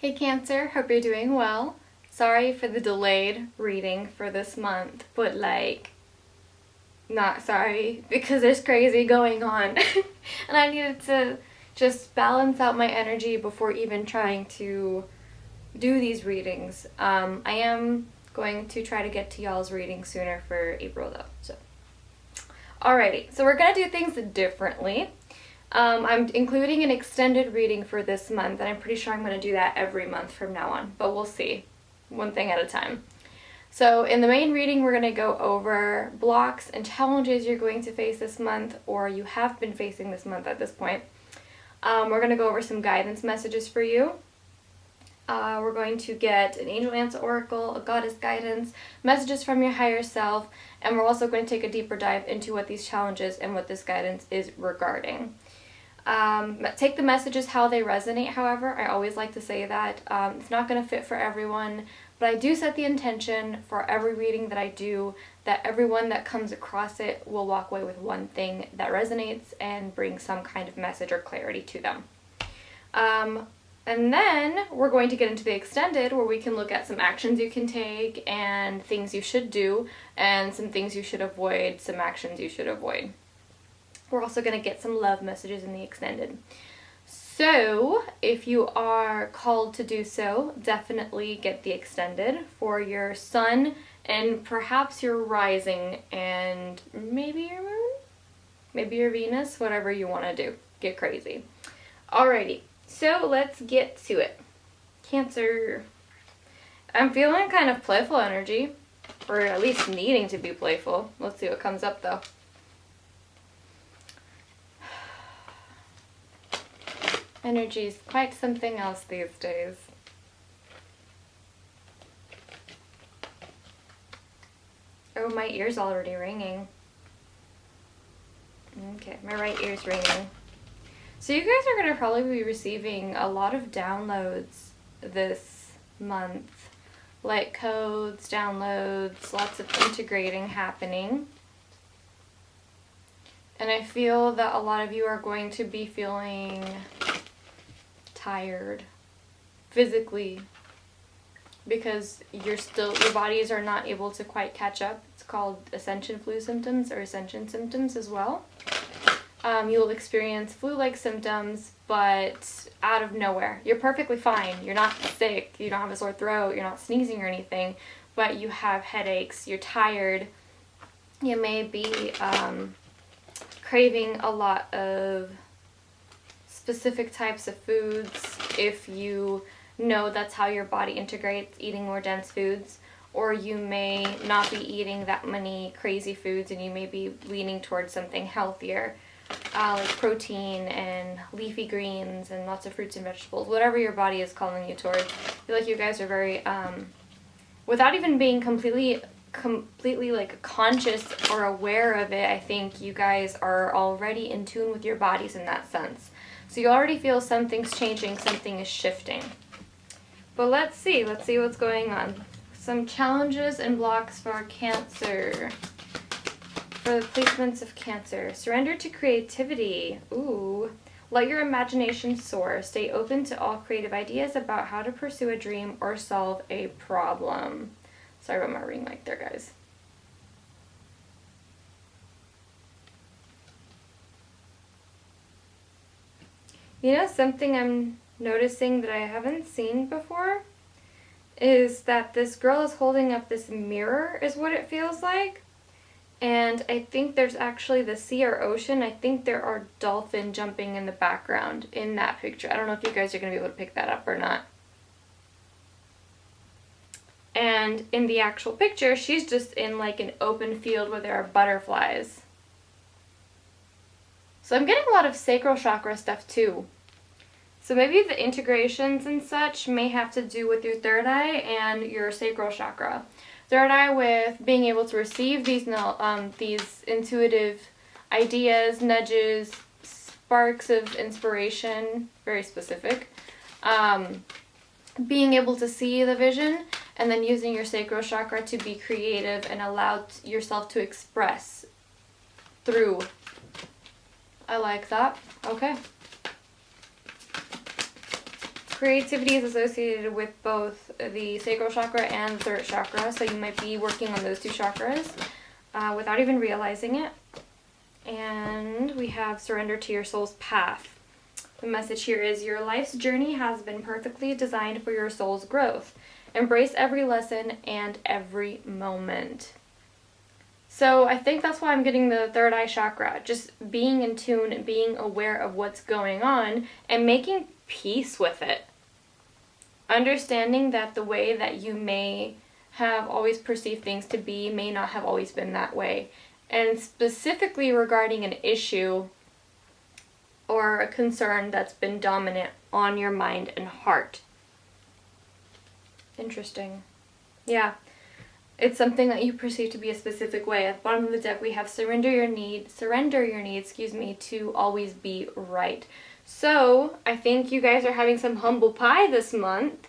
Hey Cancer, hope you're doing well. Sorry for the delayed reading for this month, but not sorry because there's crazy going on. And I needed to just balance out my energy before even trying to do these readings. I am going to try to get to y'all's reading sooner for April though, so. Alrighty, so we're gonna do things differently. I'm including an extended reading for this month, and I'm pretty sure I'm going to do that every month from now on, but we'll see. One thing at a time. So in the main reading, we're going to go over blocks and challenges you're going to face this month, or you have been facing this month at this point. We're going to go over some guidance messages for you. We're going to get an angel answer oracle, a goddess guidance, messages from your higher self, and we're also going to take a deeper dive into what these challenges and what this guidance is regarding. Take the messages how they resonate, however. I always like to say that. It's not going to fit for everyone, but I do set the intention for every reading that I do that everyone that comes across it will walk away with one thing that resonates and brings some kind of message or clarity to them. And then we're going to get into the extended, where we can look at some actions you can take and things you should do, and some things you should avoid, some actions you should avoid. We're also going to get some love messages in the extended. So, if you are called to do so, definitely get the extended for your sun and perhaps your rising and maybe your moon, maybe your Venus, whatever you want to do. Get crazy. Alrighty, so let's get to it. Cancer. I'm feeling kind of playful energy, or at least needing to be playful. Let's see what comes up though. Energy is quite something else these days. Oh, my ear's already ringing. Okay, my right ear's ringing. So you guys are going to probably be receiving a lot of downloads this month. Light codes, downloads, lots of integrating happening. And I feel that a lot of you are going to be feeling tired physically because your bodies are not able to quite catch up. It's called ascension flu symptoms or ascension symptoms as well. You'll experience flu-like symptoms, but out of nowhere. You're perfectly fine. You're not sick. You don't have a sore throat. You're not sneezing or anything, but you have headaches. You're tired. You may be craving a lot of specific types of foods if you know that's how your body integrates, eating more dense foods, or you may not be eating that many crazy foods and you may be leaning towards something healthier, like protein and leafy greens and lots of fruits and vegetables, whatever your body is calling you towards. I feel like you guys are very, without even being completely like conscious or aware of it, I think you guys are already in tune with your bodies in that sense. So you already feel something's changing, something is shifting. But let's see what's going on. Some challenges and blocks for Cancer. For the placements of Cancer. Surrender to creativity. Ooh. Let your imagination soar. Stay open to all creative ideas about how to pursue a dream or solve a problem. Sorry about my ring mic there, guys. You know, something I'm noticing that I haven't seen before is that this girl is holding up this mirror, is what it feels like. And I think there's actually the sea or ocean. I think there are dolphins jumping in the background in that picture. I don't know if you guys are going to be able to pick that up or not. And in the actual picture, she's just in like an open field where there are butterflies. So I'm getting a lot of sacral chakra stuff too. So maybe the integrations and such may have to do with your third eye and your sacral chakra. Third eye with being able to receive these intuitive ideas, nudges, sparks of inspiration, very specific. Being able to see the vision, and then using your sacral chakra to be creative and allow yourself to express through. I like that. Okay. Creativity is associated with both the sacral chakra and the throat chakra, so you might be working on those two chakras without even realizing it. And we have surrender to your soul's path. The message here is your life's journey has been perfectly designed for your soul's growth. Embrace every lesson and every moment. So I think that's why I'm getting the third eye chakra. Just being in tune and being aware of what's going on and making peace with it. Understanding that the way that you may have always perceived things to be may not have always been that way. And specifically regarding an issue or a concern that's been dominant on your mind and heart. Interesting. Yeah. It's something that you perceive to be a specific way. At the bottom of the deck we have surrender your need, to always be right. So, I think you guys are having some humble pie this month.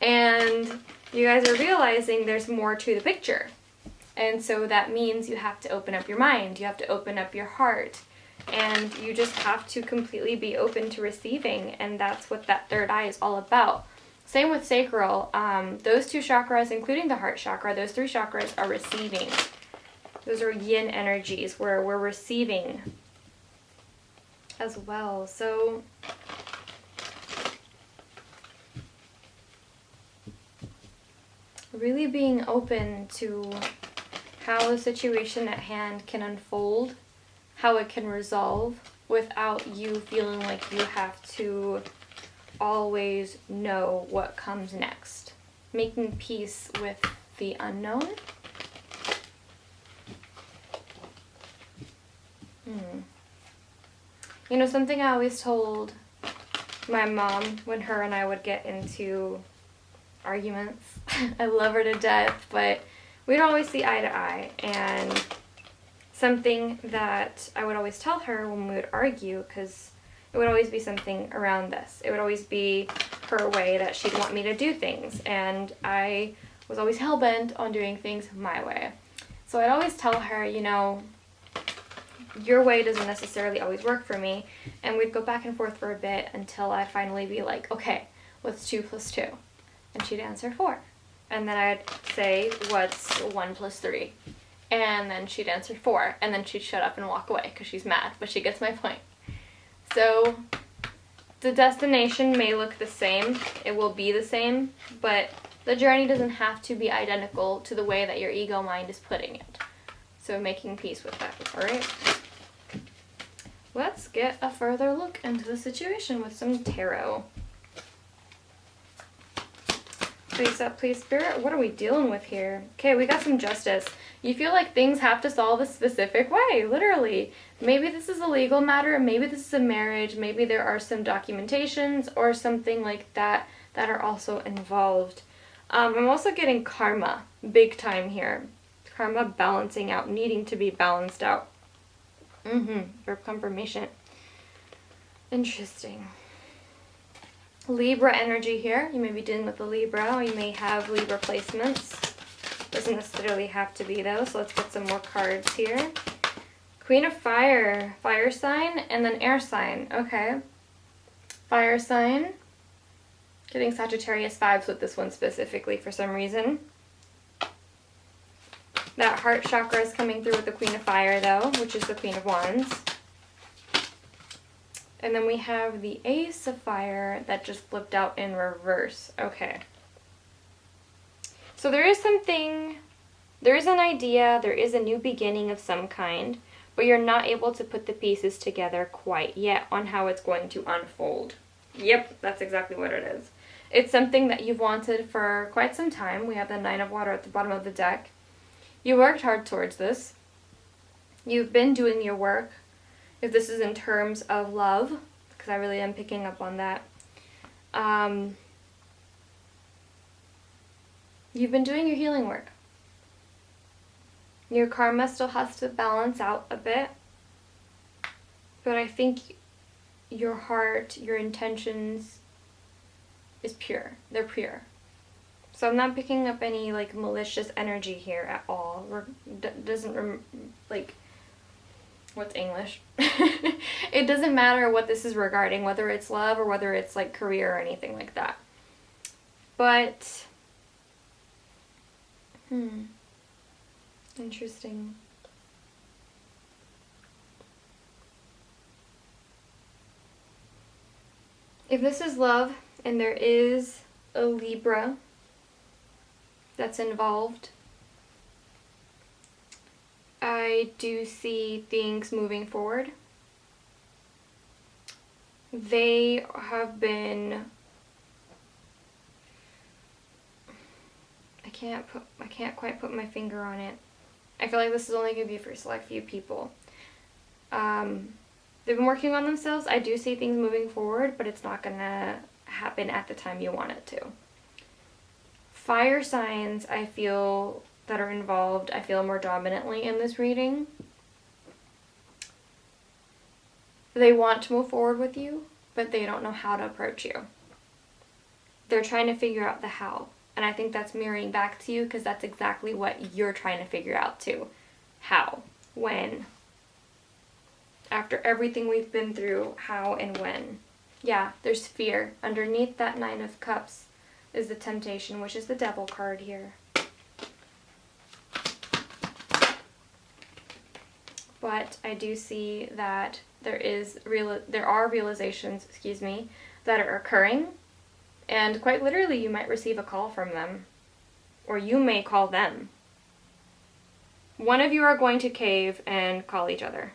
And you guys are realizing there's more to the picture. And so that means you have to open up your mind, you have to open up your heart, and you just have to completely be open to receiving, and that's what that third eye is all about. Same with sacral. Those two chakras, including the heart chakra, those three chakras are receiving. Those are yin energies where we're receiving as well. So really being open to how the situation at hand can unfold, how it can resolve without you feeling like you have to always know what comes next. Making peace with the unknown. You know, something I always told my mom when her and I would get into arguments. I love her to death, but we don't always see eye to eye. And something that I would always tell her when we would argue, because it would always be something around this. It would always be her way that she'd want me to do things. And I was always hell-bent on doing things my way. So I'd always tell her, you know, your way doesn't necessarily always work for me. And we'd go back and forth for a bit until I'd finally be like, okay, what's 2 + 2? And she'd answer 4. And then I'd say, what's 1 + 3? And then she'd answer 4. And then she'd shut up and walk away because she's mad, but she gets my point. So the destination may look the same, it will be the same, but the journey doesn't have to be identical to the way that your ego mind is putting it. So making peace with that, alright? Let's get a further look into the situation with some tarot. Face up, please, Spirit. What are we dealing with here? Okay, we got some justice. You feel like things have to solve a specific way, literally. Maybe this is a legal matter, maybe this is a marriage, maybe there are some documentations or something like that that are also involved. I'm also getting karma, big time here. Karma balancing out, needing to be balanced out. For confirmation. Interesting. Libra energy here. You may be dealing with a Libra, or you may have Libra placements. Doesn't necessarily have to be though, so let's get some more cards here. Queen of Fire, fire sign, and then air sign. Okay. Fire sign. Getting Sagittarius vibes with this one specifically for some reason. That heart chakra is coming through with the Queen of Fire though, which is the Queen of Wands. And then we have the Ace of Fire that just flipped out in reverse. Okay. So there is something, there is an idea, there is a new beginning of some kind, but you're not able to put the pieces together quite yet on how it's going to unfold. Yep, that's exactly what it is. It's something that you've wanted for quite some time. We have the Nine of Water at the bottom of the deck. You worked hard towards this. You've been doing your work. If this is in terms of love, because I really am picking up on that. You've been doing your healing work. Your karma still has to balance out a bit. But I think your heart, your intentions is pure. They're pure. So I'm not picking up any like malicious energy here at all. what's English? It doesn't matter what this is regarding, whether it's love or whether it's like career or anything like that. But, interesting. If this is love and there is a Libra that's involved, I do see things moving forward. They have been, I can't quite put my finger on it. I feel like this is only going to be for a select few people. They've been working on themselves. I do see things moving forward, but it's not going to happen at the time you want it to. Fire signs, I feel, that are involved, I feel more dominantly in this reading. They want to move forward with you, but they don't know how to approach you. They're trying to figure out the how. And I think that's mirroring back to you because that's exactly what you're trying to figure out too. How? When? After everything we've been through, how and when? Yeah, there's fear. Underneath that Nine of Cups is the Temptation, which is the Devil card here. But I do see that there are realizations, that are occurring, and quite literally you might receive a call from them, or you may call them. One of you are going to cave and call each other.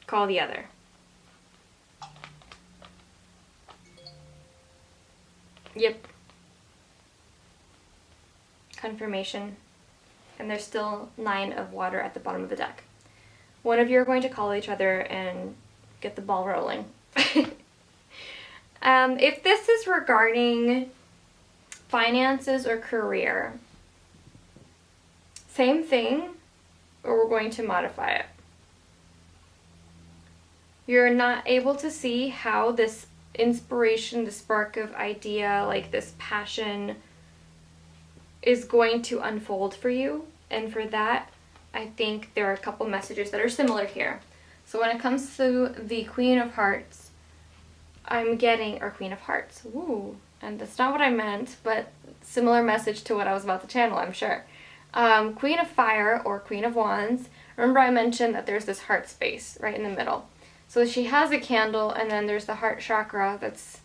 Call the other. Yep. Confirmation. And there's still 9 of water at the bottom of the deck. One of you are going to call each other and get the ball rolling. If this is regarding finances or career, same thing, or we're going to modify it. You're not able to see how this inspiration, the spark of idea, like this passion, is going to unfold for you. And for that, I think there are a couple messages that are similar here. So when it comes to the Queen of Hearts, I'm getting, or Queen of Hearts, ooh, and that's not what I meant, but similar message to what I was about to channel, I'm sure. Queen of Fire, or Queen of Wands, remember I mentioned that there's this heart space right in the middle. So she has a candle, and then there's the heart chakra that's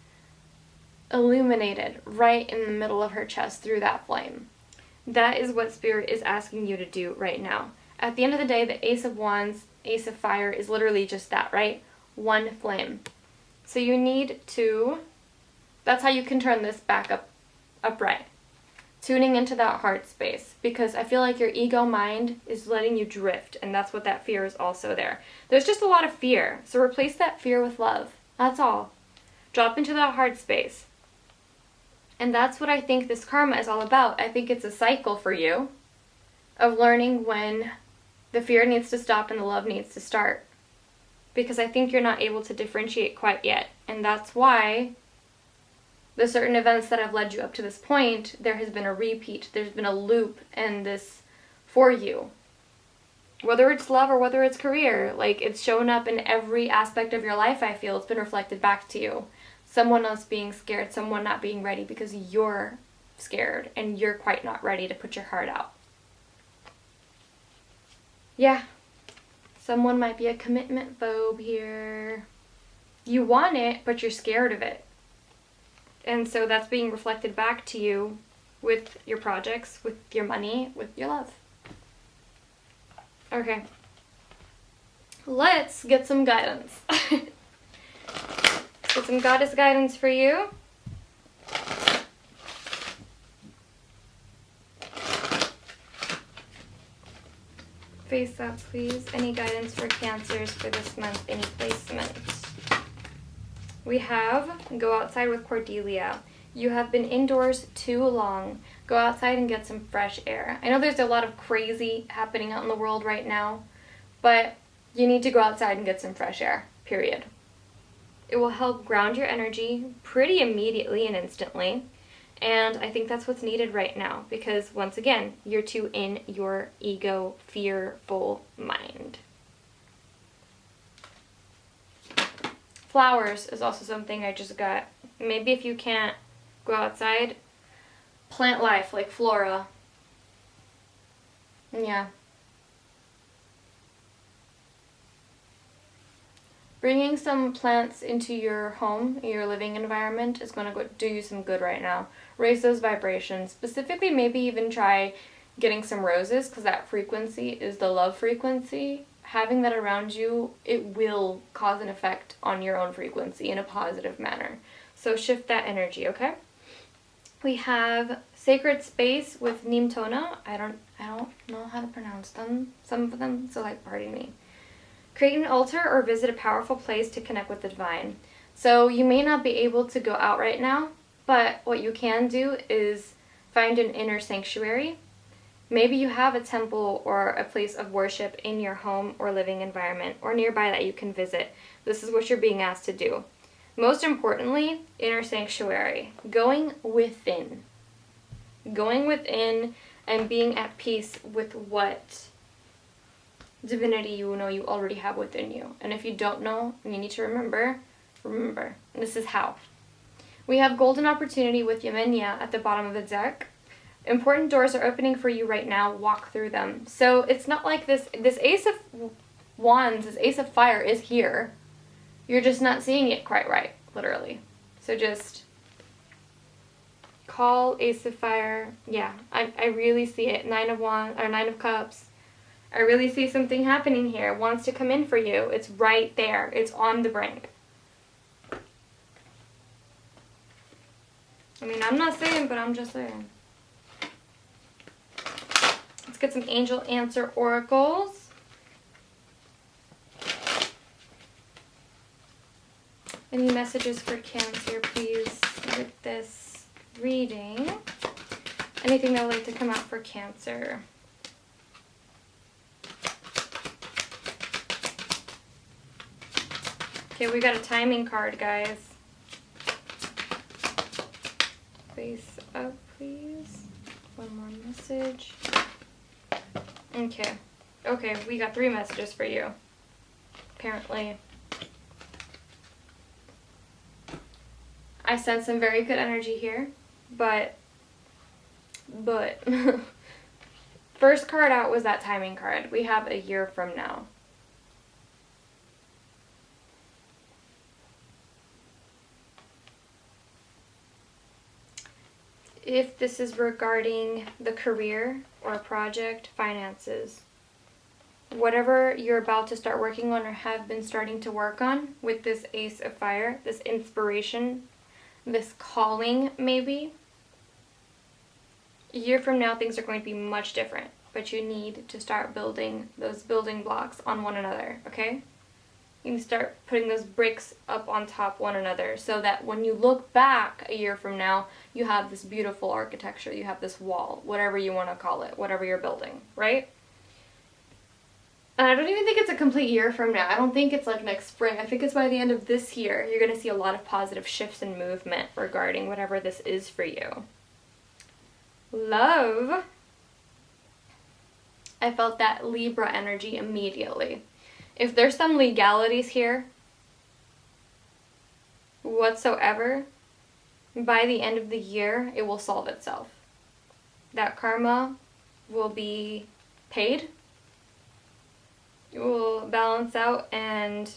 illuminated right in the middle of her chest through that flame. That is what Spirit is asking you to do right now. At the end of the day, the Ace of Wands, Ace of Fire is literally just that, right? One flame. So you need to, that's how you can turn this back upright. Tuning into that heart space, because I feel like your ego mind is letting you drift, and that's what that fear is also there. There's just a lot of fear, so replace that fear with love. That's all. Drop into that heart space. And that's what I think this karma is all about. I think it's a cycle for you of learning when the fear needs to stop and the love needs to start. Because I think you're not able to differentiate quite yet. And that's why the certain events that have led you up to this point, there has been a repeat, there's been a loop in this for you. Whether it's love or whether it's career, like it's shown up in every aspect of your life, I feel. It's been reflected back to you. Someone else being scared, someone not being ready because you're scared and you're quite not ready to put your heart out. Yeah. Someone might be a commitment phobe here. You want it, but you're scared of it. And so that's being reflected back to you with your projects, with your money, with your love. Okay. Let's get some guidance. Get some goddess guidance for you. Face up, please. Any guidance for Cancers for this month? Any placements? We have go outside with Cordelia. You have been indoors too long. Go outside and get some fresh air. I know there's a lot of crazy happening out in the world right now, but you need to go outside and get some fresh air, period. It will help ground your energy pretty immediately and instantly. And I think that's what's needed right now because, once again, you're too in your ego, fearful mind. Flowers is also something I just got. Maybe if you can't go outside, plant life like flora. Yeah. Bringing some plants into your home, your living environment, is going to do you some good right now. Raise those vibrations. Specifically, maybe even try getting some roses, because that frequency is the love frequency. Having that around you, it will cause an effect on your own frequency in a positive manner. So shift that energy, okay? We have Sacred Space with Neem Tona. I don't know how to pronounce them. Some of them, so like, pardon me. Create an altar or visit a powerful place to connect with the divine. So you may not be able to go out right now, but what you can do is find an inner sanctuary. Maybe you have a temple or a place of worship in your home or living environment or nearby that you can visit. This is what you're being asked to do. Most importantly, inner sanctuary. Going within. Going within and being at peace with what divinity you know you already have within you. And if you don't know, you need to remember. This is how. We have Golden Opportunity with Yemenia at the bottom of the deck. Important doors are opening for you right now. Walk through them. So it's not like this Ace of Wands, this Ace of Fire is here. You're just not seeing it quite right, literally. So just call Ace of Fire. Yeah, I really see it. Nine of Cups. I really see something happening here. It wants to come in for you. It's right there. It's on the brink. I mean, I'm not saying, but I'm just saying. Let's get some angel answer oracles. Any messages for Cancer, please, with this reading? Anything that would like to come out for Cancer? Okay, we got a timing card, guys. Face up, please. One more message. Okay. Okay, we got 3 messages for you. Apparently. I sense some very good energy here, but first card out was that timing card. We have a year from now. If this is regarding the career or project, finances, whatever you're about to start working on or have been starting to work on with this Ace of Fire, this inspiration, this calling maybe, a year from now things are going to be much different, but you need to start building those building blocks on one another, okay? You can start putting those bricks up on top one another so that when you look back a year from now, you have this beautiful architecture, you have this wall, whatever you want to call it, whatever you're building, right? And I don't even think it's a complete year from now. I don't think it's like next spring. I think it's by the end of this year. You're going to see a lot of positive shifts and movement regarding whatever this is for you. Love. I felt that Libra energy immediately. If there's some legalities here whatsoever, by the end of the year, it will solve itself. That karma will be paid. It will balance out and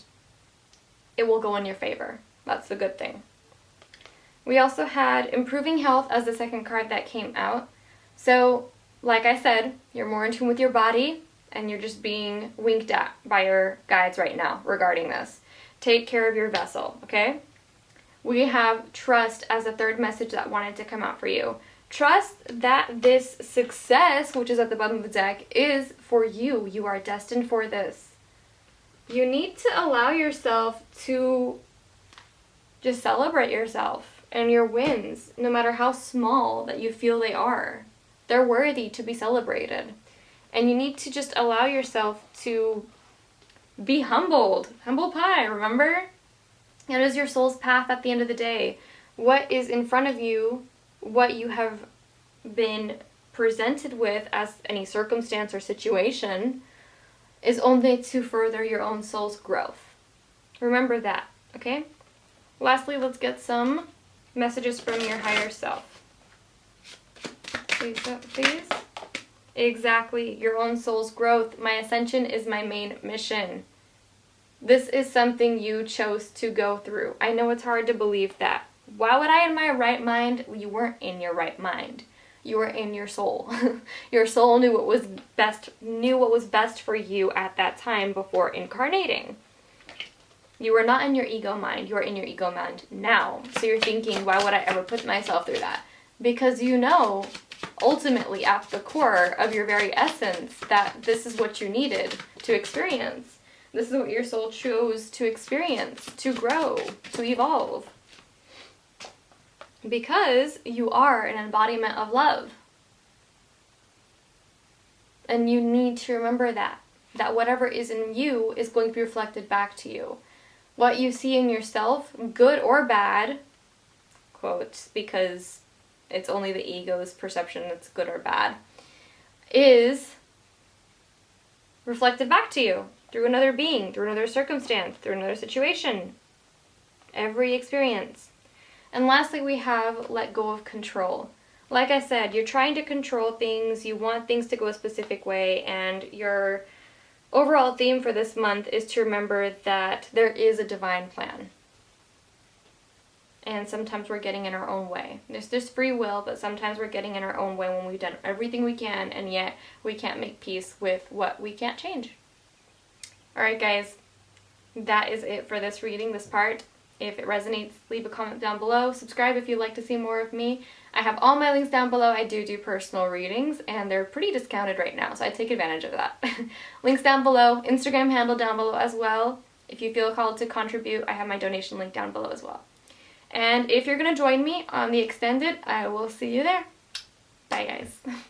it will go in your favor. That's the good thing. We also had improving health as the second card that came out. So, like I said, you're more in tune with your body and you're just being winked at by your guides right now regarding this. Take care of your vessel, okay? We have trust as a third message that wanted to come out for you. Trust that this success, which is at the bottom of the deck, is for you. You are destined for this. You need to allow yourself to just celebrate yourself and your wins, no matter how small that you feel they are. They're worthy to be celebrated. And you need to just allow yourself to be humbled. Humble pie, remember? It is your soul's path at the end of the day. What is in front of you, what you have been presented with as any circumstance or situation, is only to further your own soul's growth. Remember that, Okay? Lastly, let's get some messages from your higher self. Please, please. Exactly. Your own soul's growth. My ascension is my main mission. This is something you chose to go through. I know it's hard to believe that. Why would I in my right mind? You weren't in your right mind. You were in your soul. Your soul knew what was best for you at that time before incarnating. You were not in your ego mind. You are in your ego mind now. So you're thinking, why would I ever put myself through that? Because you know, ultimately, at the core of your very essence, that this is what you needed to experience. This is what your soul chose to experience, to grow, to evolve. Because you are an embodiment of love. And you need to remember that whatever is in you is going to be reflected back to you. What you see in yourself, good or bad, quotes, because it's only the ego's perception that's good or bad, is reflected back to you through another being, through another circumstance, through another situation. Every experience. And lastly, we have let go of control. Like I said, you're trying to control things, you want things to go a specific way, and your overall theme for this month is to remember that there is a divine plan. And sometimes we're getting in our own way. There's free will, but sometimes we're getting in our own way when we've done everything we can, and yet we can't make peace with what we can't change. Alright guys, that is it for this reading, this part. If it resonates, leave a comment down below. Subscribe if you'd like to see more of me. I have all my links down below. I do personal readings, and they're pretty discounted right now, so I take advantage of that. Links down below, Instagram handle down below as well. If you feel called to contribute, I have my donation link down below as well. And if you're going to join me on the extended, I will see you there. Bye guys.